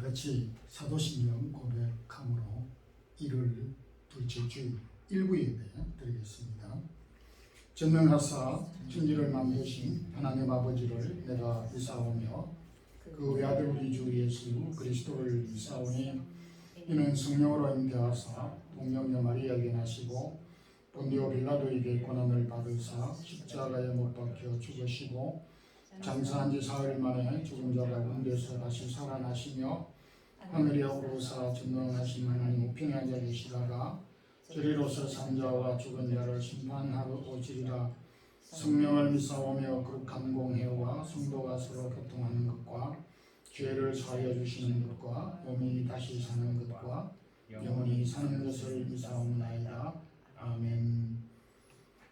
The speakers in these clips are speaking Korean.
다 같이 사도신경 고백함으로 1월 둘째 주 일부 예배 드리겠습니다. 전능하사 천지를 만드신 하나님 아버지를 내가 믿사오며 그 외아들 우리 주 예수 그리스도를 믿사오니 이는 성령으로 잉태하사 동정녀 마리아에게 나시고 본디오 빌라도에게 고난을 받으사 십자가에 못 박혀 죽으시고 장사한 지 사흘 만에 죽은 자 가운데서 다시 살아나시며 하늘에 오르사 전능하신 하나님 우편에 앉아 계시다가 저리로서 산자와 죽은 자를 심판하러 오시리라. 성령을 믿사오며 거룩한 공회와 성도가 서로 교통하는 것과 죄를 사하여 주시는 것과 몸이 다시 사는 것과 영원히 사는 것을 믿사옵나이다. 아멘.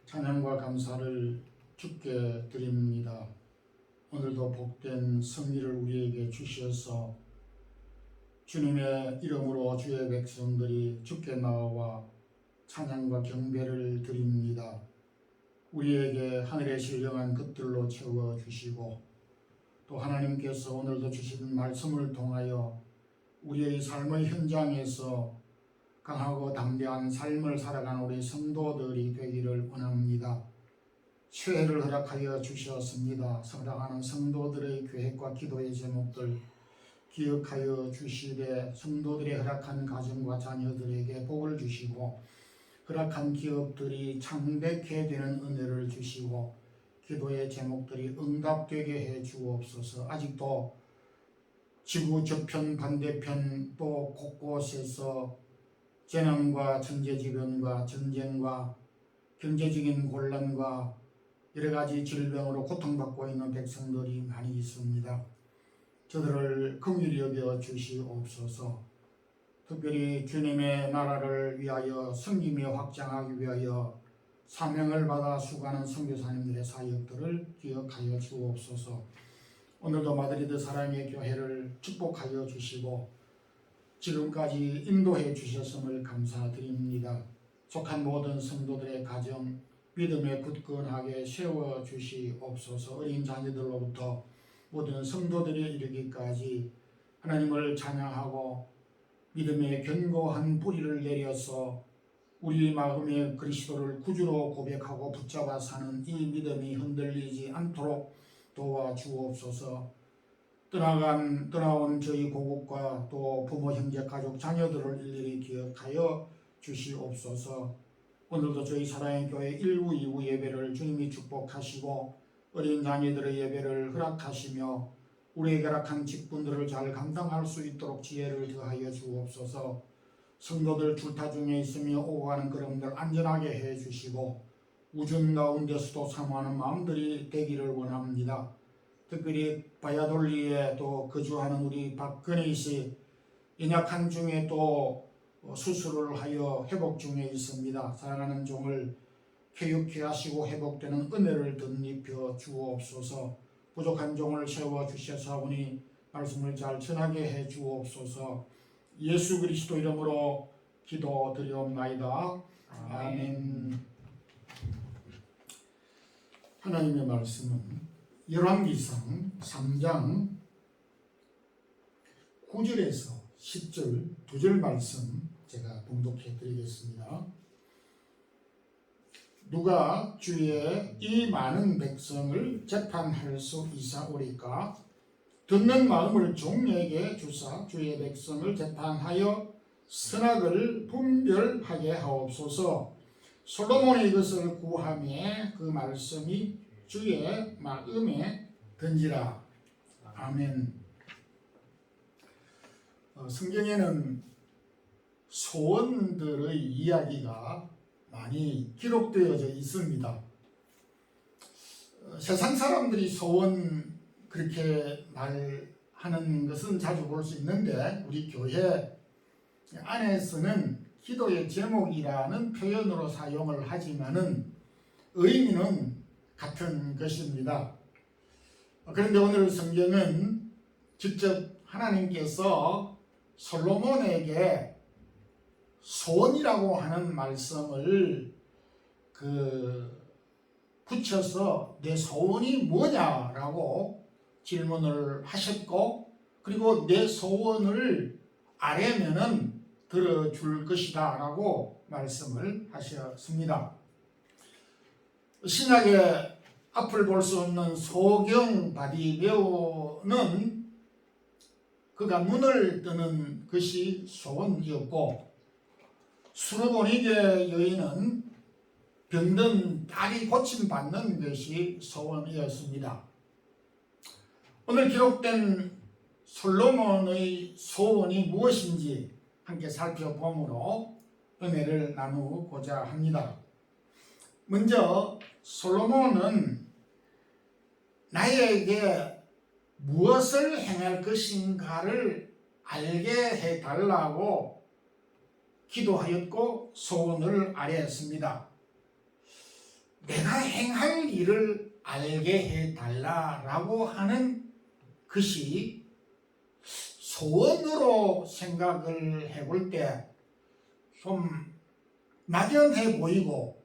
찬양과 감사를 주께 드립니다. 오늘도 복된 성리를 우리에게 주셔서 주님의 이름으로 주의 백성들이 주께 나와 찬양과 경배를 드립니다. 우리에게 하늘에 신령한 것들로 채워주시고 또 하나님께서 오늘도 주신 말씀을 통하여 우리의 삶의 현장에서 강하고 담대한 삶을 살아가는 우리 성도들이 되기를 원합니다. 새해를 허락하여 주셨습니다. 사랑하는 성도들의 계획과 기도의 제목들 기억하여 주시되 성도들의 허락한 가정과 자녀들에게 복을 주시고 허락한 기업들이 창백해 되는 은혜를 주시고 기도의 제목들이 응답되게 해 주옵소서. 아직도 지구 저편 반대편 또 곳곳에서 재난과 천재지변과 전쟁과 경제적인 곤란과 여러가지 질병으로 고통받고 있는 백성들이 많이 있습니다. 저들을 긍휼히 여겨 주시옵소서. 특별히 주님의 나라를 위하여 섬기며 확장하기 위하여 사명을 받아 수고하는 선교사님들의 사역들을 기억하여 주옵소서. 오늘도 마드리드 사랑의 교회를 축복하여 주시고 지금까지 인도해 주셨음을 감사드립니다. 속한 모든 성도들의 가정 믿음에 굳건하게 세워 주시옵소서. 어린 자녀들로부터 모든 성도들이 이르기까지 하나님을 찬양하고 믿음의 견고한 뿌리를 내려서 우리 마음에 그리스도를 구주로 고백하고 붙잡아 사는 이 믿음이 흔들리지 않도록 도와주옵소서. 떠나온 저희 고국과 또 부모, 형제, 가족, 자녀들을 일일이 기억하여 주시옵소서. 오늘도 저희 사랑의 교회 1부, 2부 예배를 주님이 축복하시고 어린 자녀들의 예배를 허락하시며 우리에게 허락한 직분들을 잘 감당할 수 있도록 지혜를 더하여 주옵소서. 성도들 줄타 중에 있으며 오고 가는 걸음들 안전하게 해주시고 우중 가운데서도 사모하는 마음들이 되기를 원합니다. 특별히 바야돌리에 또 거주하는 우리 박근혜 씨 연약한 중에 또 수술을 하여 회복 중에 있습니다. 사랑하는 종을 쾌유케 하시고 회복되는 은혜를 덧입혀 주옵소서. 부족한 종을 세워주셔서오니 말씀을 잘 전하게 해 주옵소서. 예수 그리스도 이름으로 기도드리옵나이다. 아멘. 하나님의 말씀은 열왕기상 3장 9절에서 10절 2절 말씀 제가 봉독해 드리겠습니다. 누가 주의 이 많은 백성을 재판할 수 있사오리까? 듣는 마음을 종에게 주사 주의 백성을 재판하여 선악을 분별하게 하옵소서. 솔로몬이 이것을 구하매 그 말씀이 주의 마음에 든지라. 아멘. 성경에는 소원들의 이야기가 많이 기록되어져 있습니다. 세상 사람들이 소원 그렇게 말하는 것은 자주 볼 수 있는데 우리 교회 안에서는 기도의 제목이라는 표현으로 사용을 하지만은 의미는 같은 것입니다. 그런데 오늘 성경은 직접 하나님께서 솔로몬에게 소원이라고 하는 말씀을 붙여서 내 소원이 뭐냐라고 질문을 하셨고 그리고 내 소원을 아뢰면은 들어줄 것이다 라고 말씀을 하셨습니다. 신약의 앞을 볼 수 없는 소경 바디메오는 그가 문을 뜨는 것이 소원이었고, 수르보니게 여인은 병든 딸이 고침받는 것이 소원이었습니다. 오늘 기록된 솔로몬의 소원이 무엇인지 함께 살펴보므로 은혜를 나누고자 합니다. 먼저 솔로몬은 나에게 무엇을 행할 것인가를 알게 해달라고 기도하였고 소원을 아뢰었습니다. 내가 행할 일을 알게 해달라고 하는 것이 소원으로 생각을 해볼 때 좀 막연해 보이고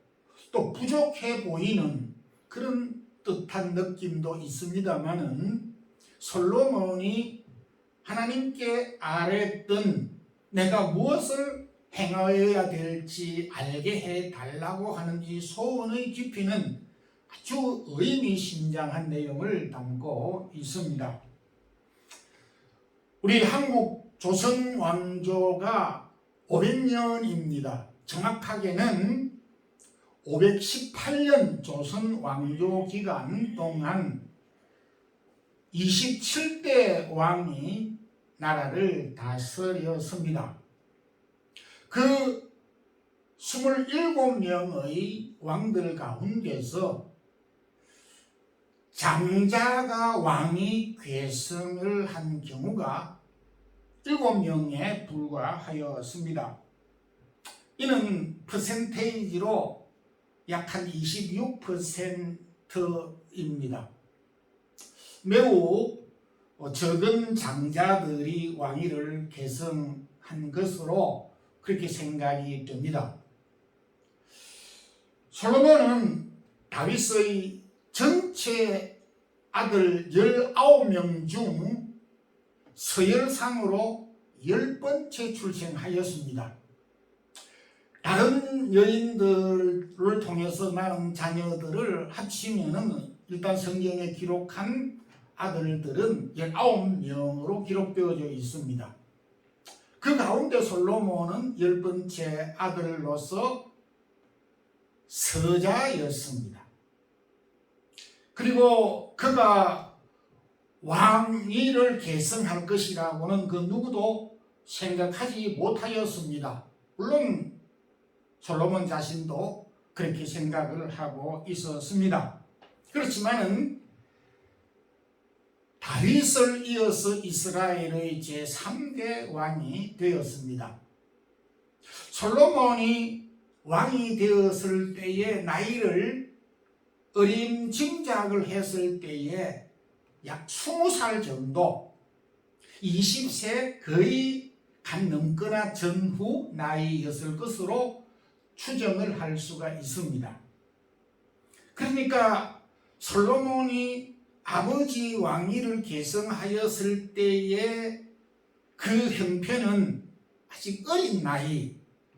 또 부족해 보이는 그런 뜻한 느낌도 있습니다만은, 솔로몬이 하나님께 아뢰던 내가 무엇을 행하여야 될지 알게 해달라고 하는 이 소원의 깊이는 아주 의미심장한 내용을 담고 있습니다. 우리 한국 조선 왕조가 500년입니다. 정확하게는 518년 조선 왕조 기간 동안 27대 왕이 나라를 다스렸습니다. 그 27명의 왕들 가운데서 장자가 왕위 계승을 한 경우가 7명에 불과하였습니다. 이는 퍼센테이지로 약 한 26%입니다. 매우 적은 장자들이 왕위를 계승한 것으로 그렇게 생각이 됩니다. 솔로몬은 다윗의 전체 아들 19명 중 서열상으로 10번째 출생하였습니다. 다른 여인들을 통해서 낳은 자녀들을 합치면 일단 성경에 기록한 아들들은 19명으로 기록되어져 있습니다. 그 가운데 솔로몬은 10번째 아들로서 서자였습니다. 그리고 그가 왕위를 계승할 것이라고는 그 누구도 생각하지 못하였습니다. 물론 솔로몬 자신도 그렇게 생각을 하고 있었습니다. 그렇지만은 다윗을 이어서 이스라엘의 제3대 왕이 되었습니다. 솔로몬이 왕이 되었을 때의 나이를 어림짐작을 했을 때에 약 20살 정도, 20세 거의 간 넘거나 전후 나이였을 것으로 추정을 할 수가 있습니다. 그러니까 솔로몬이 아버지 왕위를 계승하였을 때의 그 형편은 아직 어린 나이,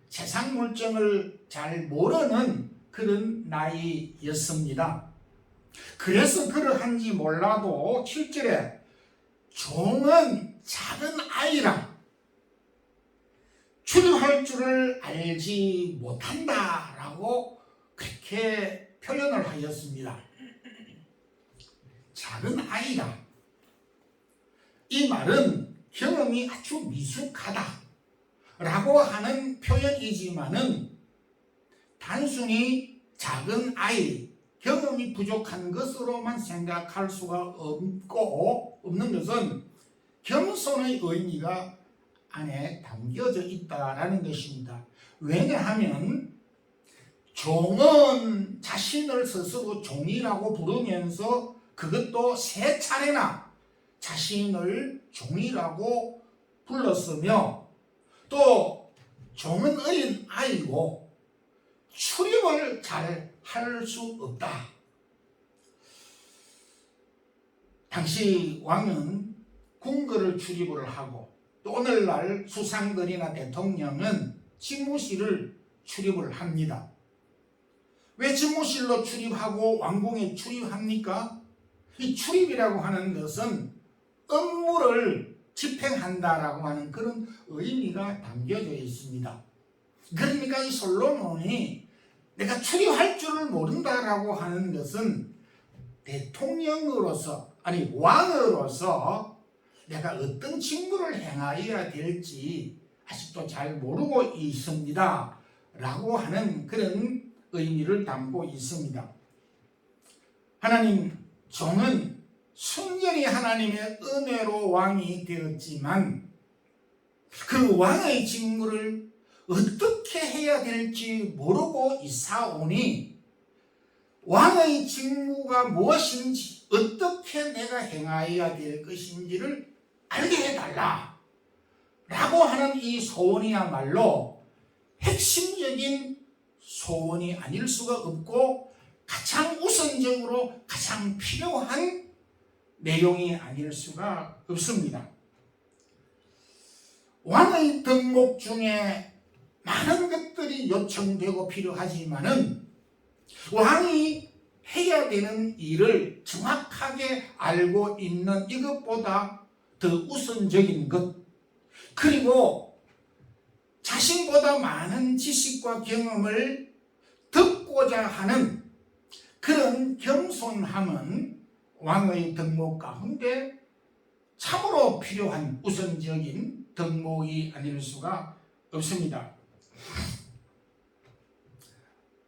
세상 물정을 잘 모르는 그런 나이였습니다. 그래서 그러한지 몰라도 7절에 종은 작은 아이라 추리할 줄을 알지 못한다라고 그렇게 표현을 하였습니다. 작은 아이라. 이 말은 경험이 아주 미숙하다라고 하는 표현이지만은 단순히 작은 아이, 경험이 부족한 것으로만 생각할 수가 없는 것은 겸손의 의미가 안에 담겨져 있다라는 것입니다. 왜냐하면 종은 자신을 스스로 종이라고 부르면서 그것도 3차례나 자신을 종이라고 불렀으며, 또 종은 어린 아이고 출입을 잘 할 수 없다. 당시 왕은 궁궐을 출입을 하고 또 오늘날 수상들이나 대통령은 집무실을 출입을 합니다. 왜 집무실로 출입하고 왕궁에 출입합니까? 이 출입이라고 하는 것은 업무를 집행한다라고 하는 그런 의미가 담겨져 있습니다. 그러니까 이 솔로몬이 내가 출입할 줄을 모른다라고 하는 것은 대통령으로서 아니 왕으로서 내가 어떤 직무를 행하여야 될지 아직도 잘 모르고 있습니다 라고 하는 그런 의미를 담고 있습니다. 하나님 종은 순전히 하나님의 은혜로 왕이 되었지만 그 왕의 직무를 어떻게 해야 될지 모르고 있사오니 왕의 직무가 무엇인지 어떻게 내가 행하여야 될 것인지를 알게 해달라 라고 하는 이 소원이야말로 핵심적인 소원이 아닐 수가 없고 가장 우선적으로 가장 필요한 내용이 아닐 수가 없습니다. 왕의 덕목 중에 많은 것들이 요청되고 필요하지만은 왕이 해야 되는 일을 정확하게 알고 있는 이것보다 더 우선적인 것, 그리고 자신보다 많은 지식과 경험을 듣고자 하는 그런 겸손함은 왕의 덕목 가운데 참으로 필요한 우선적인 덕목이 아닐 수가 없습니다.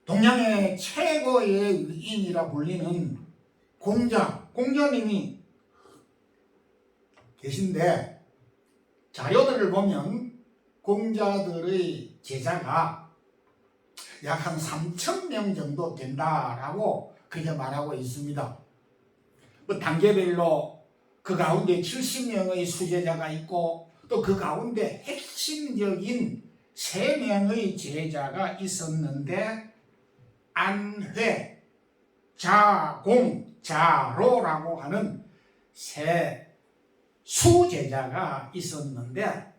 동양의 최고의 의인이라 불리는 공자님이 계신데 자료들을 보면 공자들의 제자가 약 한 3,000명 정도 된다라고 그렇게 말하고 있습니다. 단계별로 그 가운데 70명의 수제자가 있고 또 그 가운데 핵심적인 3명의 제자가 있었는데 안회, 자공, 자로라고 하는 세 수제자가 있었는데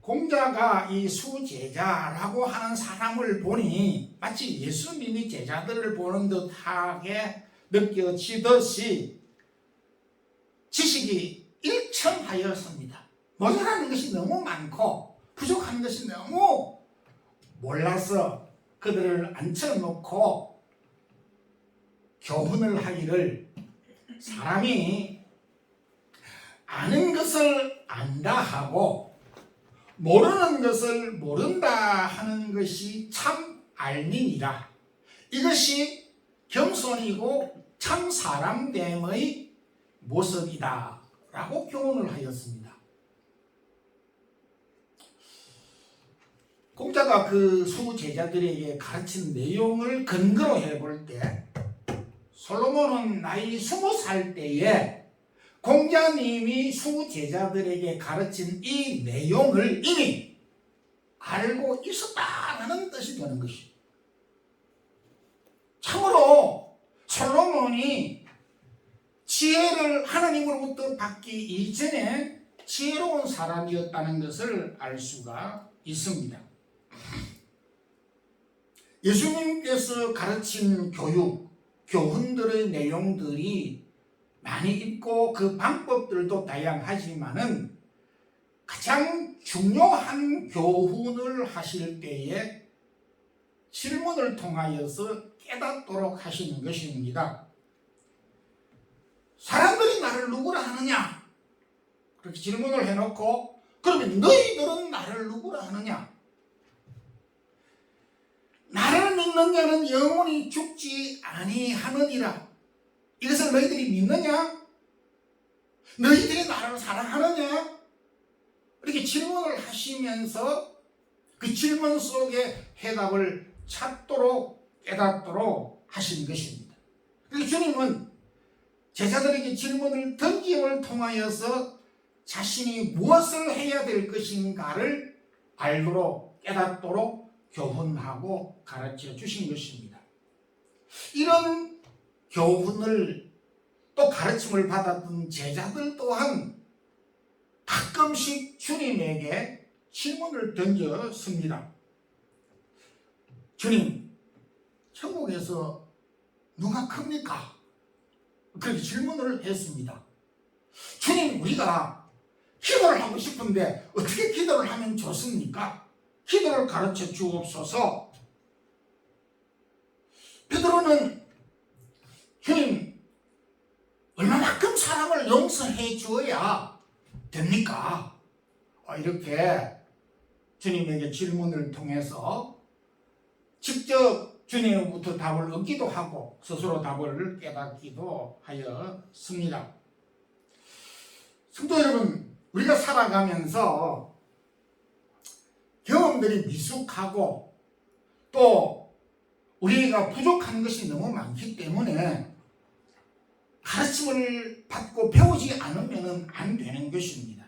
공자가 이 수제자라고 하는 사람을 보니 마치 예수님이 제자들을 보는 듯하게 느껴지듯이 지식이 일천하였습니다. 모자라는 것이 너무 많고 부족한 것이 너무 몰라서 그들을 앉혀놓고 교훈을 하기를 사람이 아는 것을 안다 하고 모르는 것을 모른다 하는 것이 참 알민이라. 이것이 겸손이고 참 사람됨의 모습이다 라고 교훈을 하였습니다. 공자가 그 수제자들에게 가르친 내용을 근거로 해볼 때 솔로몬은 나이 20살 때에 공자님이 수제자들에게 가르친 이 내용을 이미 알고 있었다는 뜻이 되는 것이죠. 참으로 솔로몬이 지혜를 하나님으로부터 받기 이전에 지혜로운 사람이었다는 것을 알 수가 있습니다. 예수님께서 가르친 교훈들의 내용들이 많이 있고 그 방법들도 다양하지만은 가장 중요한 교훈을 하실 때에 질문을 통하여서 깨닫도록 하시는 것입니다. 사람들이 나를 누구라 하느냐? 그렇게 질문을 해놓고 그러면 너희들은 나를 누구라 하느냐? 나를 믿는 자는 영원히 죽지 아니하느니라. 이것을 너희들이 믿느냐? 너희들이 나를 사랑하느냐? 이렇게 질문을 하시면서 그 질문 속에 해답을 찾도록 깨닫도록 하신 것입니다. 그래서 주님은 제자들에게 질문을 던짐을 통하여서 자신이 무엇을 해야 될 것인가를 알도록 깨닫도록 교훈하고 가르쳐 주신 것입니다. 이런 교훈을 또 가르침을 받았던 제자들 또한 가끔씩 주님에게 질문을 던졌습니다. 주님, 천국에서 누가 큽니까? 그렇게 질문을 했습니다. 주님, 우리가 기도를 하고 싶은데 어떻게 기도를 하면 좋습니까? 기도를 가르쳐 주옵소서. 베드로는 주님, 얼마만큼 사람을 용서해 주어야 됩니까? 이렇게 주님에게 질문을 통해서 직접 주님으로부터 답을 얻기도 하고 스스로 답을 깨닫기도 하였습니다. 성도 여러분, 우리가 살아가면서 경험들이 미숙하고 또 우리가 부족한 것이 너무 많기 때문에 가르침을 받고 배우지 않으면 안 되는 것입니다.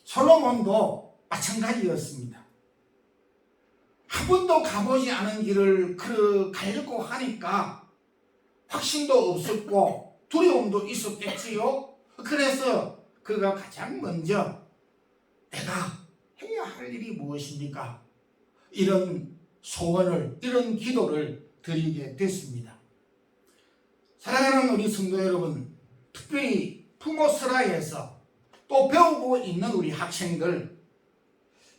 솔로몬도 마찬가지였습니다. 한 번도 가보지 않은 길을 가려고 하니까 확신도 없었고 두려움도 있었겠지요. 그래서 그가 가장 먼저 내가 해야 할 일이 무엇입니까? 이런 소원을, 이런 기도를 드리게 됐습니다. 사랑하는 우리 성도 여러분, 특별히 부모스라에서 또 배우고 있는 우리 학생들,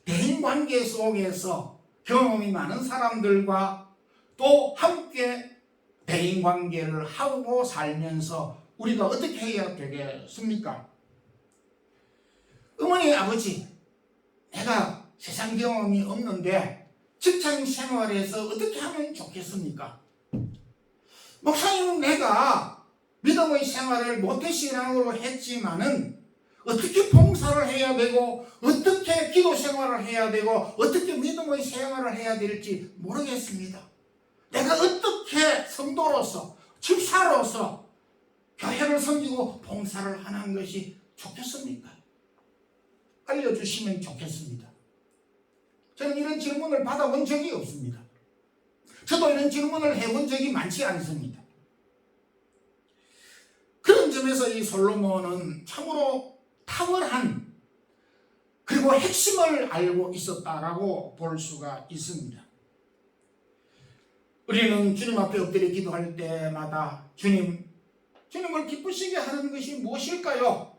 대인관계 속에서 경험이 많은 사람들과 또 함께 대인관계를 하고 살면서 우리가 어떻게 해야 되겠습니까? 어머니, 아버지, 내가 세상 경험이 없는데 직장 생활에서 어떻게 하면 좋겠습니까? 목사님, 내가 믿음의 생활을 모태신앙으로 했지만은 어떻게 봉사를 해야 되고 어떻게 기도 생활을 해야 되고 어떻게 믿음의 생활을 해야 될지 모르겠습니다. 내가 어떻게 성도로서 집사로서 교회를 섬기고 봉사를 하는 것이 좋겠습니까? 알려주시면 좋겠습니다. 저는 이런 질문을 받아본 적이 없습니다. 저도 이런 질문을 해본 적이 많지 않습니다. 그런 점에서 이 솔로몬은 참으로 탁월한 그리고 핵심을 알고 있었다라고 볼 수가 있습니다. 우리는 주님 앞에 엎드려 기도할 때마다 주님을 기쁘시게 하는 것이 무엇일까요?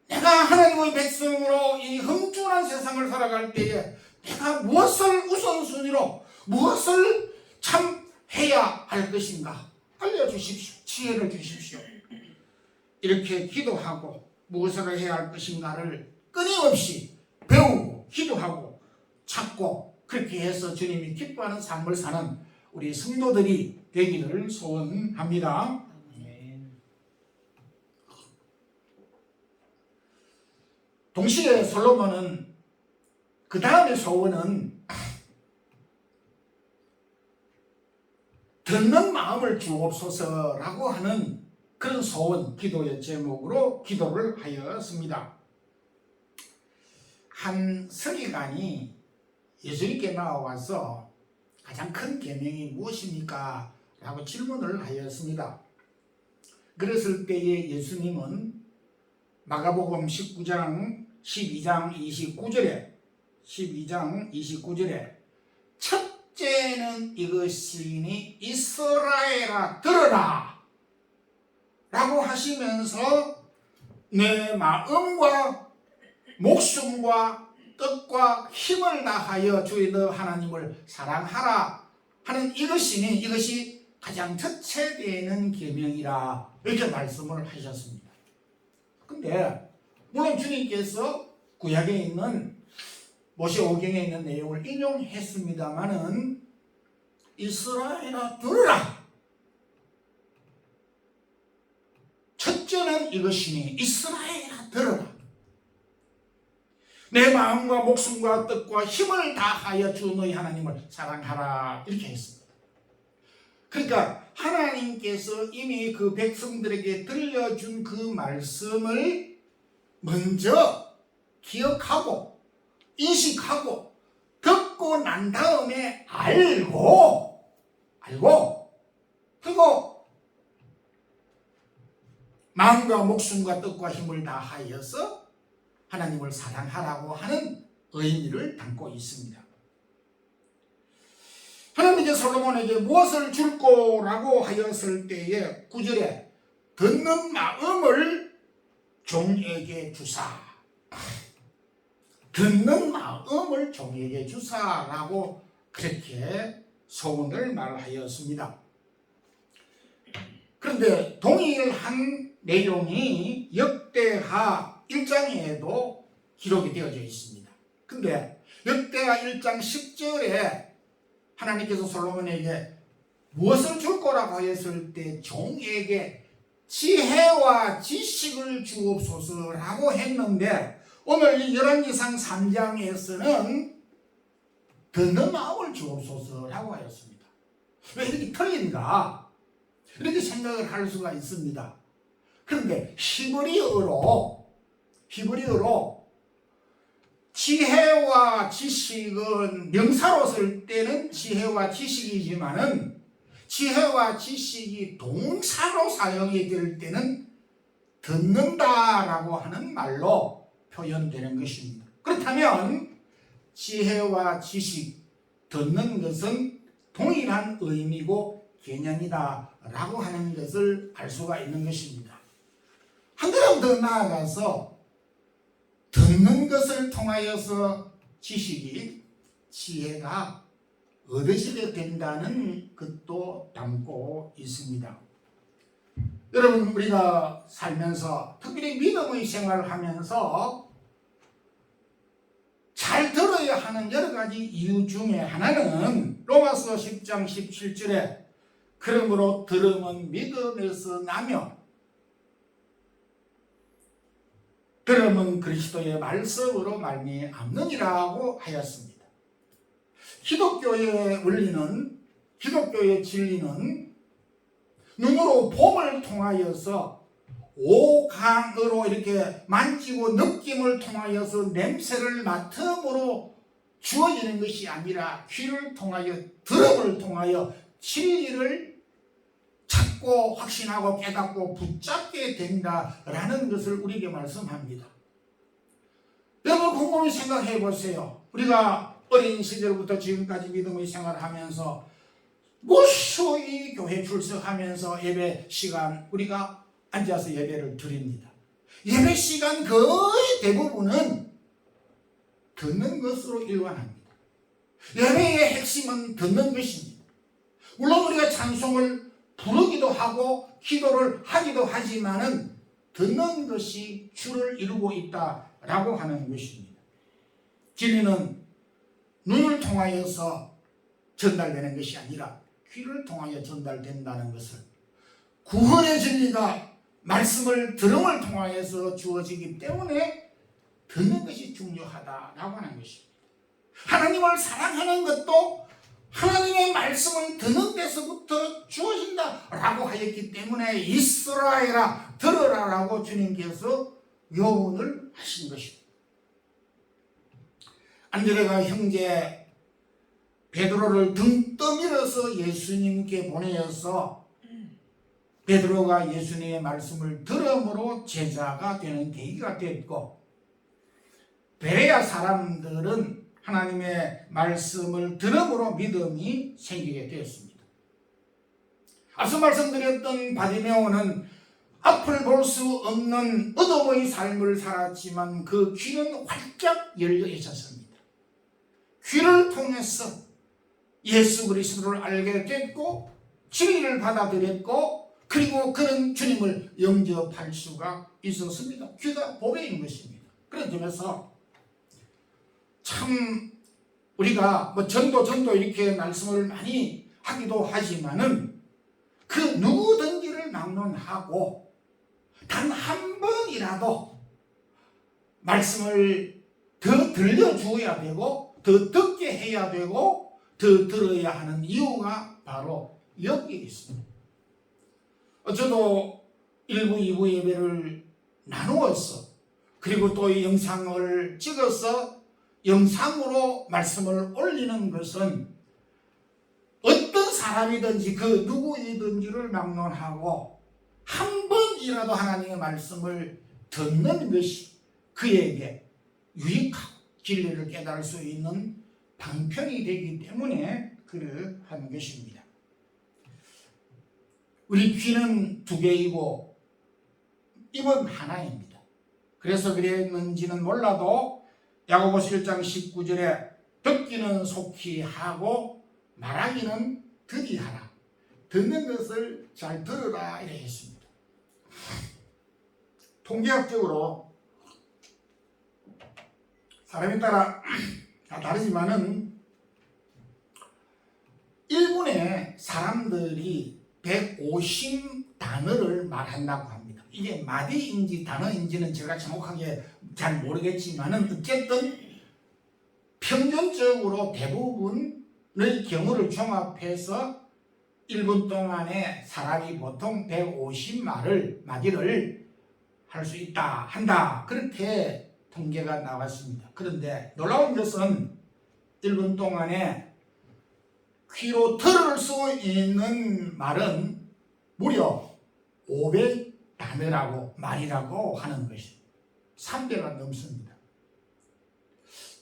내가 하나님의 백성으로 이 흠중한 세상을 살아갈 때에 내가 무엇을 우선순위로 무엇을 참 해야 할 것인가? 알려주십시오. 지혜를 주십시오. 이렇게 기도하고 무엇을 해야 할 것인가를 끊임없이 배우고 기도하고 찾고 그렇게 해서 주님이 기뻐하는 삶을 사는 우리 성도들이 되기를 소원합니다. 동시에 솔로몬은 그 다음의 소원은 듣는 마음을 주옵소서라고 하는 그런 소원, 기도의 제목으로 기도를 하였습니다. 한 서기관이 예수님께 나와서 가장 큰 계명이 무엇입니까? 라고 질문을 하였습니다. 그랬을 때에 예수님은 마가복음 12장 12장 29절에 첫째는 이것이니 이스라엘아 들으라 라고 하시면서 내 마음과 목숨과 뜻과 힘을 다하여 주의 너 하나님을 사랑하라 하는 이것이 가장 첫째 되는 계명이라 이렇게 말씀을 하셨습니다. 근데 물론 주님께서 구약에 있는 모세오경에 있는 내용을 인용했습니다마는 이스라엘아 들으라. 첫째는 이것이니 이스라엘아 들으라. 내 마음과 목숨과 뜻과 힘을 다하여 주 너희 하나님을 사랑하라 이렇게 했습니다. 그러니까 하나님께서 이미 그 백성들에게 들려준 그 말씀을 먼저 기억하고 인식하고 듣고 난 다음에 알고 그리고 마음과 목숨과 뜻과 힘을 다하여서 하나님을 사랑하라고 하는 의미를 담고 있습니다. 하나님께 솔로몬에게 무엇을 줄 거라고 하였을 때에 9절에 듣는 마음을 종에게 주사, 듣는 마음을 종에게 주사라고 그렇게 소원을 말하였습니다. 그런데 동일한 내용이 역대하 1장에도 기록이 되어져 있습니다. 근데 역대하 1장 10절에 하나님께서 솔로몬에게 무엇을 줄 거라고 하였을 때 종에게 지혜와 지식을 주옵소서라고 했는데 오늘 이 열왕기상 3장에서는 듣는 마음을 주옵소서라고 하였습니다. 왜 이렇게 틀린가? 이렇게 생각을 할 수가 있습니다. 그런데 히브리어로 지혜와 지식은 명사로 쓸 때는 지혜와 지식이지만은 지혜와 지식이 동사로 사용이 될 때는 듣는다라고 하는 말로 표현되는 것입니다. 그렇다면 지혜와 지식, 듣는 것은 동일한 의미고 개념이다라고 하는 것을 알 수가 있는 것입니다. 한 걸음 더 나아가서 듣는 것을 통하여서 지식이, 지혜가 얻으시게 된다는 것도 담고 있습니다. 여러분, 우리가 살면서 특별히 믿음의 생활을 하면서 잘 들어야 하는 여러 가지 이유 중에 하나는 로마서 10장 17절에 그러므로 들음은 믿음에서 나며 들음은 그리스도의 말씀으로 말미암느니라고 하였습니다. 기독교의 원리는, 기독교의 진리는 눈으로 봄을 통하여서 오감으로 이렇게 만지고 느낌을 통하여서 냄새를 맡음으로 주어지는 것이 아니라 귀를 통하여, 들음을 통하여 진리를 찾고 확신하고 깨닫고 붙잡게 된다라는 것을 우리에게 말씀합니다. 여러분 곰곰이 생각해 보세요. 우리가 어린 시절부터 지금까지 믿음의 생활을 하면서 무수히 교회 출석하면서 예배 시간 우리가 앉아서 예배를 드립니다. 예배 시간 거의 대부분은 듣는 것으로 일관합니다. 예배의 핵심은 듣는 것입니다. 물론 우리가 찬송을 부르기도 하고 기도를 하기도 하지만은 듣는 것이 주를 이루고 있다라고 하는 것입니다. 진리는 눈을 통하여서 전달되는 것이 아니라 귀를 통하여 전달된다는 것을, 구원의 진리가 말씀을 들음을 통하여서 주어지기 때문에 듣는 것이 중요하다라고 하는 것입니다. 하나님을 사랑하는 것도 하나님의 말씀을 듣는 데서부터 주어진다라고 하였기 때문에 이스라엘아 들으라라고 주님께서 요원을 하신 것입니다. 안드레가 형제 베드로를 등 떠밀어서 예수님께 보내어서 베드로가 예수님의 말씀을 들음으로 제자가 되는 계기가 됐고, 베레아 사람들은 하나님의 말씀을 들음으로 믿음이 생기게 되었습니다. 앞서 말씀드렸던 바디메오는 앞을 볼 수 없는 어둠의 삶을 살았지만 그 귀는 활짝 열려 있었습니다. 귀를 통해서 예수 그리스도를 알게 됐고 진리를 받아들였고 그리고 그는 주님을 영접할 수가 있었습니다. 귀가 보배인 것입니다. 그런 점에서 참 우리가 전도 이렇게 말씀을 많이 하기도 하지만은 그 누구든지를 막론하고 단 한 번이라도 말씀을 더 들려주어야 되고 더 듣게 해야 되고 더 들어야 하는 이유가 바로 여기에 있습니다. 저도 1부, 2부 예배를 나누어서 그리고 또 이 영상을 찍어서 영상으로 말씀을 올리는 것은 어떤 사람이든지 그 누구이든지를 막론하고 한 번 조금이라도 하나님의 말씀을 듣는 것이 그에게 유익하고 진리를 깨달을 수 있는 방편이 되기 때문에 그러한 것입니다. 우리 귀는 두 개이고 입은 하나입니다. 그래서 그랬는지는 몰라도 야고보서 1장 19절에 듣기는 속히 하고 말하기는 더디하라. 듣는 것을 잘 들으라 이렇게 했습니다. 통계학적으로 사람에 따라 다 다르지만은 1분에 사람들이 150단어를 말한다고 합니다. 이게 마디인지 단어인지는 제가 정확하게 잘 모르겠지만은 어쨌든 평균적으로 대부분의 경우를 종합해서 1분 동안에 사람이 보통 150마디를 할 수 있다 한다 그렇게 통계가 나왔습니다. 그런데 놀라운 것은 1분 동안에 귀로 들을 수 있는 말은 무려 500단어라고 말이라고 하는 것입니다. 3배가 넘습니다.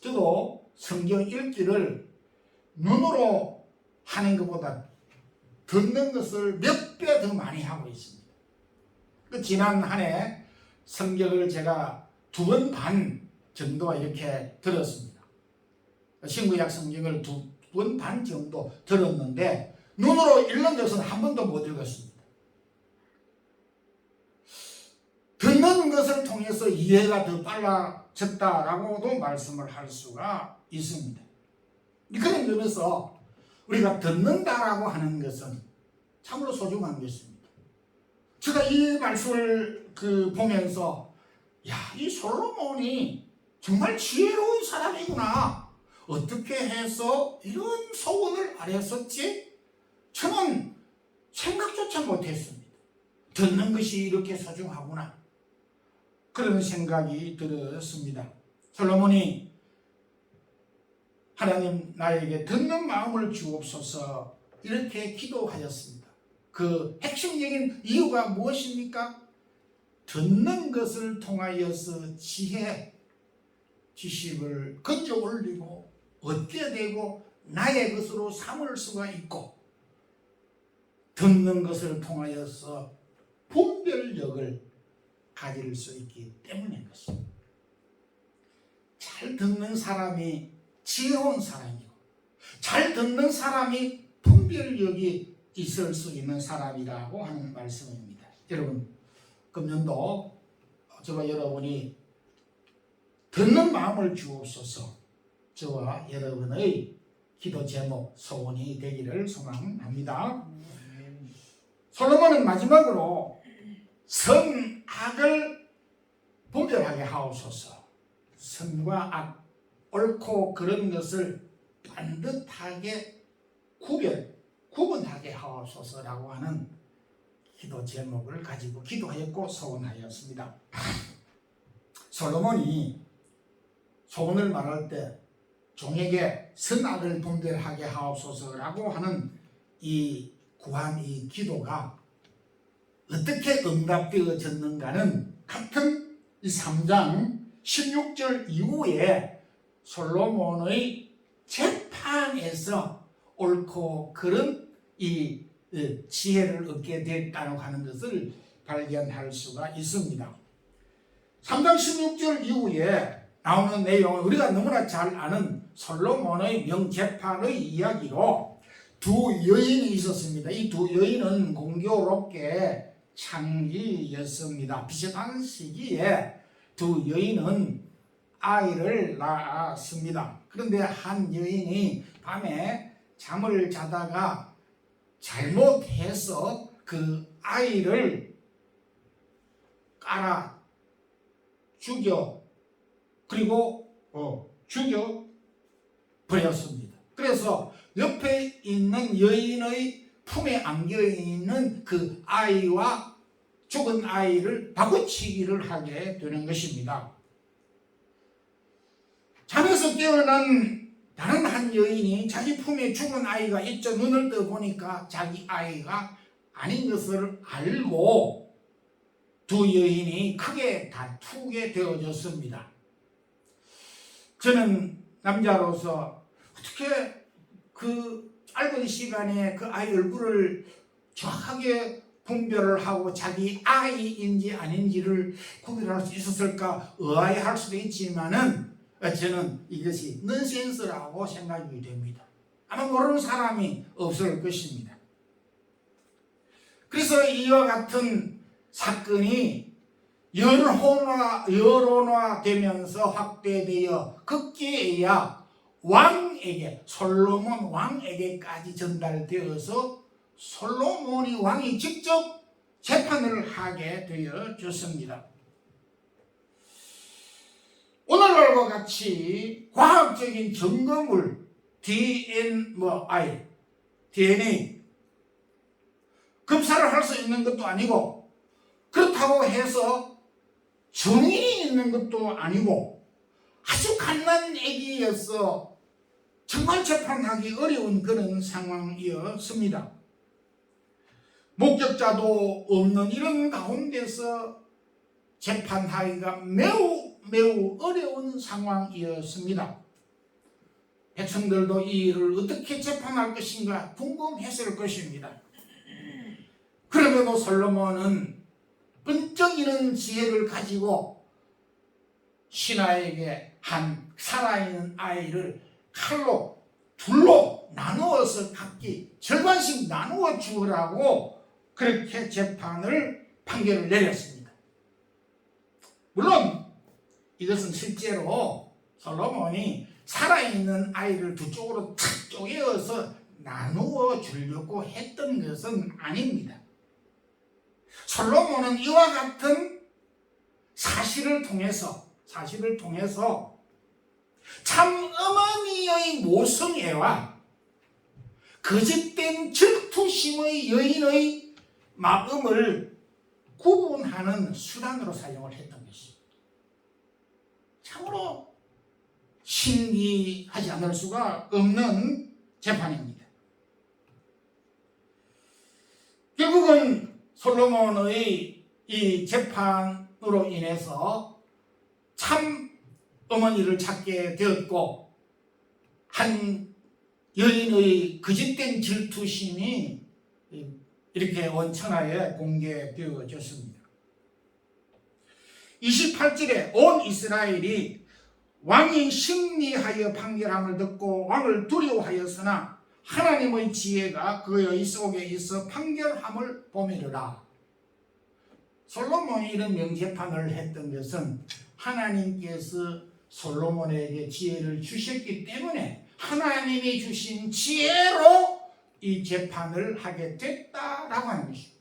저도 성경 읽기를 눈으로 하는 것보다 듣는 것을 몇 배 더 많이 하고 있습니다. 지난 한 해 성경을 제가 2번 반 정도 이렇게 들었습니다. 신구약 성경을 2번 반 정도 들었는데 눈으로 읽는 것은 한 번도 못 읽었습니다. 듣는 것을 통해서 이해가 더 빨라졌다라고도 말씀을 할 수가 있습니다. 그런 점에서 우리가 듣는다라고 하는 것은 참으로 소중한 것입니다. 제가 이 말씀을 보면서 이 솔로몬이 정말 지혜로운 사람이구나. 어떻게 해서 이런 소원을 아뢰었지? 저는 생각조차 못했습니다. 듣는 것이 이렇게 소중하구나. 그런 생각이 들었습니다. 솔로몬이 하나님 나에게 듣는 마음을 주옵소서 이렇게 기도하였습니다. 그 핵심적인 이유가 무엇입니까? 듣는 것을 통하여서 지식을 건져 올리고 얻게 되고 나의 것으로 삼을 수가 있고 듣는 것을 통하여서 분별력을 가질 수 있기 때문인 것입니다. 잘 듣는 사람이 지혜로운 사람이고 잘 듣는 사람이 분별력이 있을 수 있는 사람이라고 하는 말씀입니다. 여러분 금년도 저와 여러분이 듣는 마음을 주옵소서 저와 여러분의 기도 제목 소원이 되기를 소망합니다. 솔로몬은 마지막으로 선악을 분별하게 하옵소서. 선과 악, 옳고 그런 것을 반듯하게 구분하게 하옵소서라고 하는 기도 제목을 가지고 기도하였고 소원하였습니다. 솔로몬이 소원을 말할 때 종에게 선악을 분별하게 하옵소서라고 하는 이 구한 이 기도가 어떻게 응답되어졌는가는 같은 이 3장 16절 이후에 솔로몬의 재판에서 옳고 그른 이 지혜를 얻게 됐다고 하는 것을 발견할 수가 있습니다. 3장 16절 이후에 나오는 내용은 우리가 너무나 잘 아는 솔로몬의 명재판의 이야기로 두 여인이 있었습니다. 이 두 여인은 공교롭게 창기였습니다. 비슷한 시기에 두 여인은 아이를 낳았습니다. 그런데 한 여인이 밤에 잠을 자다가 잘못해서 그 아이를 깔아 그리고 죽여 버렸습니다. 그래서 옆에 있는 여인의 품에 안겨 있는 그 아이와 죽은 아이를 바꾸치기를 하게 되는 것입니다. 잠에서 깨어난 다른 한 여인이 자기 품에 죽은 아이가 있죠. 눈을 떠보니까 자기 아이가 아닌 것을 알고 두 여인이 크게 다투게 되어졌습니다. 저는 남자로서 어떻게 그 짧은 시간에 그 아이 얼굴을 정확하게 분별을 하고 자기 아이인지 아닌지를 구별할 수 있었을까 의아해할 수도 있지만은 저는 이것이 넌센스라고 생각이 됩니다. 아마 모르는 사람이 없을 것입니다. 그래서 이와 같은 사건이 여론화되면서 확대되어 급기야야 왕에게, 솔로몬 왕에게까지 전달되어서 솔로몬이 왕이 직접 재판을 하게 되어졌습니다. 오늘날과 같이 과학적인 증거물 DNA 검사를 할 수 있는 것도 아니고, 그렇다고 해서 증인이 있는 것도 아니고, 아주 갓난 애기여서 정말 재판하기 어려운 그런 상황이었습니다. 목격자도 없는 이런 가운데서 재판하기가 매우 어려운 상황이었습니다. 백성들도 이 일을 어떻게 재판할 것인가 궁금했을 것입니다. 그럼에도 솔로몬은 끈적이는 지혜를 가지고 신하에게 한 살아있는 아이를 칼로 둘로 나누어서 각기 절반씩 나누어 주라고 그렇게 판결을 내렸습니다. 물론 이것은 실제로 솔로몬이 살아있는 아이를 두 쪽으로 탁 쪼개어서 나누어 주려고 했던 것은 아닙니다. 솔로몬은 이와 같은 사실을 통해서 참 어머니의 모성애와 거짓된 질투심의 여인의 마음을 구분하는 수단으로 사용을 했던 것입니다. 참으로 신기하지 않을 수가 없는 재판입니다. 결국은 솔로몬의 이 재판으로 인해서 참 어머니를 찾게 되었고, 한 여인의 거짓된 질투심이 이렇게 원천하에 공개되어졌습니다. 28절에 온 이스라엘이 왕이 승리하여 판결함을 듣고 왕을 두려워하였으나 하나님의 지혜가 그의 속에 있어 판결함을 보미르라. 솔로몬이 이런 명재판을 했던 것은 하나님께서 솔로몬에게 지혜를 주셨기 때문에 하나님이 주신 지혜로 이 재판을 하게 됐다라고 하는 것입니다.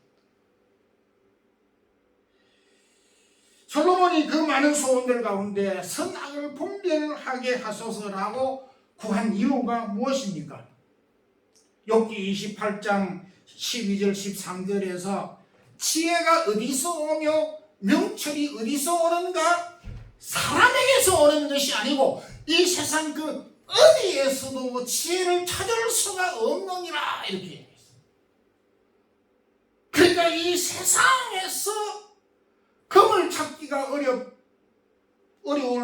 솔로몬이 그 많은 소원들 가운데 선악을 분별하게 하소서라고 구한 이유가 무엇입니까? 욥기 28장 12절 13절에서 지혜가 어디서 오며 명철이 어디서 오는가? 사람에게서 오는 것이 아니고 이 세상 그 어디에서도 지혜를 찾을 수가 없느니라, 이렇게 얘기했어요. 그러니까 이 세상에서 금을 찾기가 어려울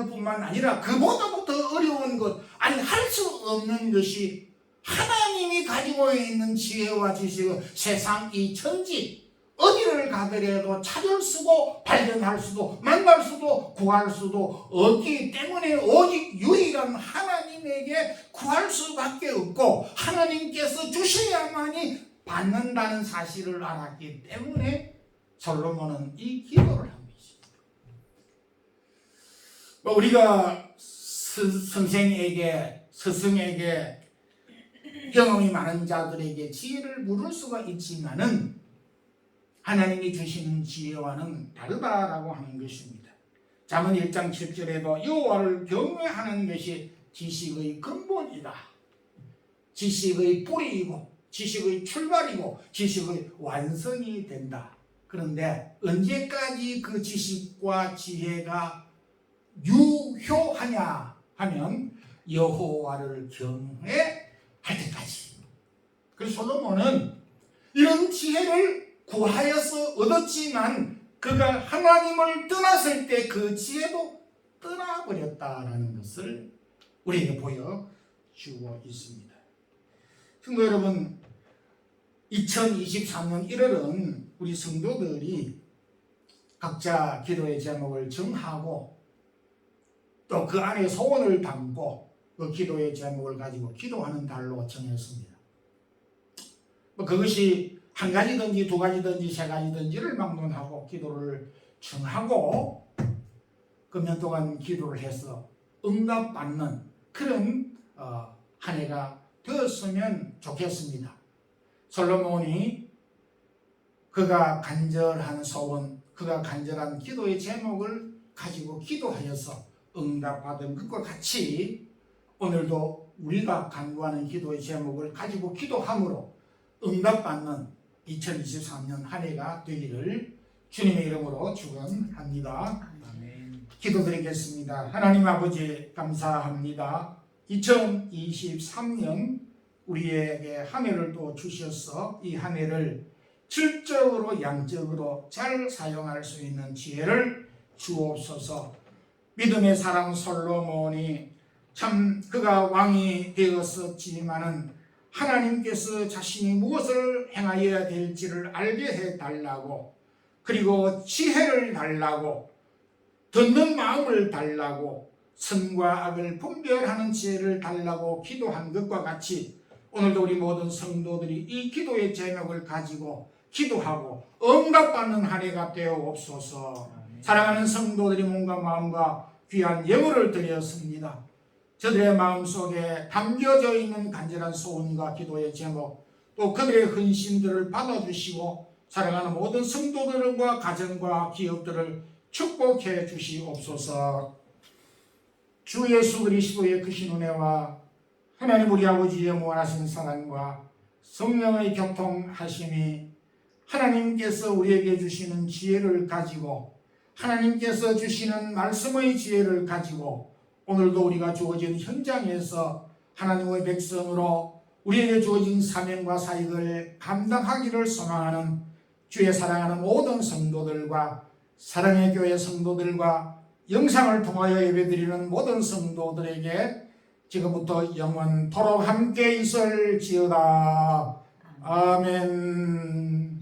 뿐만 아니라 그보다도 더 어려운 것, 아니 할 수 없는 것이 하나님이 가지고 있는 지혜와 지식은 세상 이 천지 어디를 가더라도 찾을 수도 발견할 수도 만날 수도 구할 수도 없기 때문에 오직 유일한 하나님에게 구할 수밖에 없고 하나님께서 주셔야만이 받는다는 사실을 알았기 때문에 솔로몬은 이 기도를 한 것입니다. 우리가 선생에게, 스승에게, 경험이 많은 자들에게 지혜를 물을 수가 있지만은 하나님이 주시는 지혜와는 다르다라고 하는 것입니다. 잠언 1장 7절에도 여호와를 경외하는 것이 지식의 근본이다. 지식의 뿌리이고 지식의 출발이고 지식의 완성이 된다. 그런데 언제까지 그 지식과 지혜가 유효하냐 하면 여호와를 경외할 때까지. 그래서 솔로몬은 이런 지혜를 구하여서 얻었지만 그가 하나님을 떠났을 때 그 지혜도 떠나버렸다라는 것을 우리에게 보여주고 있습니다. 성도 여러분, 2023년 1월은 우리 성도들이 각자 기도의 제목을 정하고 또 그 안에 소원을 담고 그 기도의 제목을 가지고 기도하는 달로 정했습니다. 그것이 한 가지든지 두 가지든지 세 가지든지를 막론하고 기도를 정하고 그 년 동안 기도를 해서 응답받는 그런 한 해가 되었으면 좋겠습니다. 솔로몬이 그가 간절한 소원, 그가 간절한 기도의 제목을 가지고 기도하여서 응답받은 것과 같이 오늘도 우리가 간구하는 기도의 제목을 가지고 기도함으로 응답받는 2023년 한 해가 되기를 주님의 이름으로 축원합니다. 기도드리겠습니다. 하나님 아버지 감사합니다. 2023년 우리에게 한 해를 또 주셔서 이 한 해를 질적으로 양적으로 잘 사용할 수 있는 지혜를 주옵소서. 믿음의 사람 솔로몬이 참 그가 왕이 되었었지만은 하나님께서 자신이 무엇을 행하여야 될지를 알게 해달라고, 그리고 지혜를 달라고, 듣는 마음을 달라고, 선과 악을 분별하는 지혜를 달라고 기도한 것과 같이 오늘도 우리 모든 성도들이 이 기도의 제목을 가지고 기도하고 응답받는 한 해가 되어옵소서. 사랑하는 성도들이 몸과 마음과 귀한 예물을 드렸습니다. 저들의 마음속에 담겨져 있는 간절한 소원과 기도의 제목, 또 그들의 헌신들을 받아주시고 사랑하는 모든 성도들과 가정과 기업들을 축복해 주시옵소서. 주 예수 그리스도의 크신 은혜와 하나님 우리 아버지의 무한하신 사랑과 성령의 교통하심이 하나님께서 우리에게 주시는 지혜를 가지고, 하나님께서 주시는 말씀의 지혜를 가지고 오늘도 우리가 주어진 현장에서 하나님의 백성으로 우리에게 주어진 사명과 사역을 감당하기를 소망하는 주의 사랑하는 모든 성도들과 사랑의 교회 성도들과 영상을 통하여 예배드리는 모든 성도들에게 지금부터 영원토록 함께 있을지어다. 아멘.